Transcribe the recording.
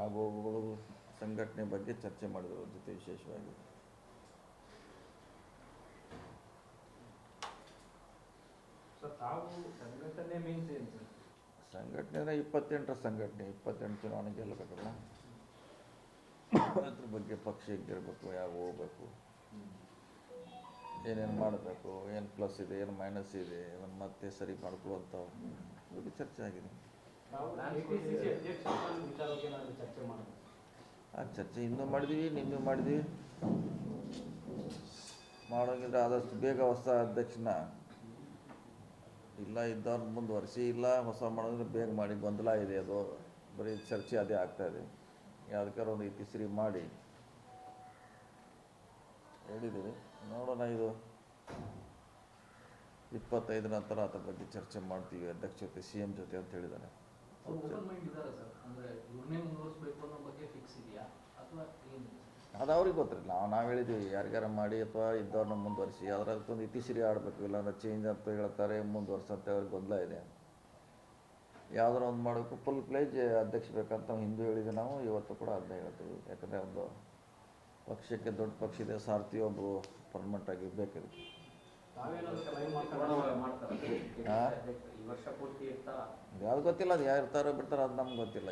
ಆಗೋಗುಗಳು ಸಂಘಟನೆ ಬಗ್ಗೆ ಚರ್ಚೆ ಮಾಡಿದ್ರು ಅವ್ರ ಜೊತೆ ವಿಶೇಷವಾಗಿ. ಸಂಘಟನೆ ಅಂದರೆ 28ರ ಸಂಘಟನೆ, 28 ಚುನಾವಣೆ ಗೆಲ್ಲಬೇಕಲ್ಲ, ಅದ್ರ ಬಗ್ಗೆ ಪಕ್ಷ ಹೇಗಿರಬೇಕು, ಯಾವ ಹೋಗ್ಬೇಕು, ಏನೇನು ಮಾಡಬೇಕು, ಏನು ಪ್ಲಸ್ ಇದೆ, ಏನು ಮೈನಸ್ ಇದೆ, ಅದನ್ನು ಮತ್ತೆ ಸರಿ ಮಾಡ್ಕೊಳ್ಳುವಂಥ ಬಗ್ಗೆ ಚರ್ಚೆ ಆಗಿದೆ. ಆ ಚರ್ಚೆ ಇನ್ನೂ ಮಾಡಿದ್ವಿ, ನಿನ್ನೂ ಮಾಡಿದ್ವಿ. ಮಾಡೋಂಗಿದ್ರೆ ಆದಷ್ಟು ಬೇಗ ಹೊಸ ಅಧ್ಯಕ್ಷನ ಇಲ್ಲ ಇದ್ದವ್ರನ್ನ ಮುಂದುವರಿಸಿ, ಇಲ್ಲ ಹೊಸ ಮಾಡೋದ್ರೆ ಬೇಗ ಮಾಡಿ. ಗೊಂದಲ ಇದೆ, ಅದು ಬರೀ ಚರ್ಚೆ ಅದೇ ಆಗ್ತಾಯಿದೆ. ಯಾವುದಕ್ಕಾರು ಒಂದು ಇತಿಶ್ರೀ ಮಾಡಿ ಹೇಳಿದ್ದೀವಿ. ನೋಡೋಣ, ಇದು 25 ನಂತರ ಅದ್ರ ಬಗ್ಗೆ ಚರ್ಚೆ ಮಾಡ್ತೀವಿ ಅಧ್ಯಕ್ಷ ಜೊತೆ, CM ಜೊತೆ ಅಂತ ಹೇಳಿದ್ದಾರೆ. ಅದು ಅವ್ರಿಗೆ ಗೊತ್ತಿರಲಿಲ್ಲ. ನಾವು ಹೇಳಿದ್ದೀವಿ ಯಾರಿಗಾರ ಮಾಡಿ ಅಥವಾ ಇದ್ದವ್ರನ್ನ ಮುಂದುವರಿಸಿ, ಅದರದ್ದೊಂದು ಇತಿಶ್ರೀ ಆಡಬೇಕು, ಇಲ್ಲಾಂದ್ರೆ ಚೇಂಜ್ ಅಂತ ಹೇಳ್ತಾರೆ, ಮುಂದುವರ್ಸಂತೆ ಅವ್ರಿಗೆ ಗೊಂದಲ ಇದೆ. ಯಾವುದಾರ ಒಂದು ಮಾಡಬೇಕು, ಫುಲ್ ಪ್ಲೇಜ್ ಅಧ್ಯಕ್ಷ ಬೇಕಂತ ಹಿಂದೂ ಹೇಳಿದ್ವಿ ನಾವು, ಇವತ್ತು ಕೂಡ ಅದನ್ನೇ ಹೇಳ್ತೀವಿ. ಯಾಕಂದರೆ ಒಂದು ಪಕ್ಷಕ್ಕೆ ದೊಡ್ಡ ಪಕ್ಷ ಇದೆ, ಸಾರಥಿ ಒಬ್ಬರು ಪರ್ಮನೆಂಟಾಗಿ ಬೇಕಿದೆ. ಯಾವ್ದು ಗೊತ್ತಿಲ್ಲ, ಅದು ಯಾರು ಇರ್ತಾರೋ ಬಿಡ್ತಾರೋ ಅದು ನಮ್ಗೆ ಗೊತ್ತಿಲ್ಲ.